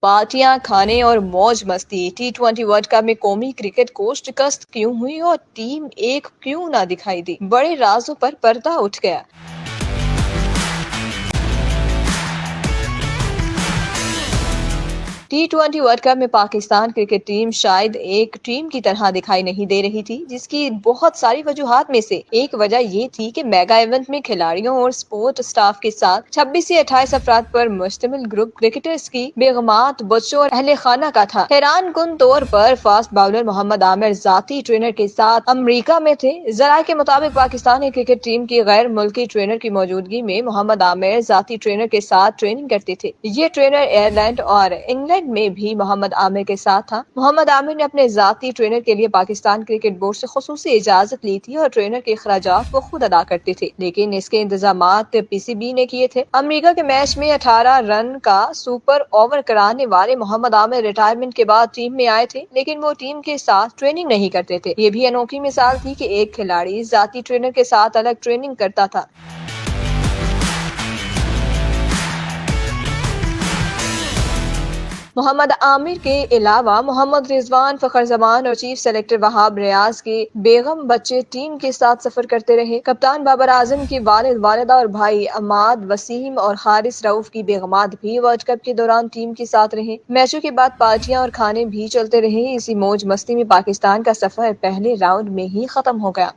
پارٹیاں، کھانے اور موج مستی۔ T20 ورلڈ کپ میں قومی کرکٹ کو شکست کیوں ہوئی اور ٹیم ایک کیوں نہ دکھائی دی؟ بڑے رازوں پر پردہ اٹھ گیا۔ T20 ورلڈ کپ میں پاکستان کرکٹ ٹیم شاید ایک ٹیم کی طرح دکھائی نہیں دے رہی تھی، جس کی بہت ساری وجوہات میں سے ایک وجہ یہ تھی کہ میگا ایونٹ میں کھلاڑیوں اور سپورٹ سٹاف کے ساتھ 26 سے 28 افراد پر مشتمل گروپ کرکٹرز کی بیگمات، بچوں اور اہل خانہ کا تھا۔ حیران کن طور پر فاسٹ باؤلر محمد عامر ذاتی ٹرینر کے ساتھ امریکہ میں تھے۔ ذرائع کے مطابق پاکستانی کرکٹ ٹیم کی غیر ملکی ٹرینر کی موجودگی میں محمد عامر ذاتی ٹرینر کے ساتھ ٹریننگ کرتے تھے۔ یہ ٹرینر ایئرلینڈ اور انگلینڈ میں بھی محمد عامر کے ساتھ تھا۔ محمد عامر نے اپنے ذاتی ٹرینر کے لیے پاکستان کرکٹ بورڈ سے خصوصی اجازت لی تھی اور ٹرینر کے اخراجات وہ خود ادا کرتے تھے، لیکن اس کے انتظامات PCB نے کیے تھے۔ امریکہ کے میچ میں 18 رن کا سپر اوور کرانے والے محمد عامر ریٹائرمنٹ کے بعد ٹیم میں آئے تھے، لیکن وہ ٹیم کے ساتھ ٹریننگ نہیں کرتے تھے۔ یہ بھی انوکھی مثال تھی کہ ایک کھلاڑی ذاتی ٹرینر کے ساتھ الگ ٹریننگ کرتا تھا۔ محمد عامر کے علاوہ محمد رضوان، فخر زمان اور چیف سلیکٹر وہاب ریاض کے بیگم بچے ٹیم کے ساتھ سفر کرتے رہے۔ کپتان بابر اعظم کے والد، والدہ اور بھائی عماد، وسیم اور حارث رؤف کی بیگمات بھی ورلڈ کپ کے دوران ٹیم کے ساتھ رہے۔ میچوں کے بعد پارٹیاں اور کھانے بھی چلتے رہے۔ اسی موج مستی میں پاکستان کا سفر پہلے راؤنڈ میں ہی ختم ہو گیا۔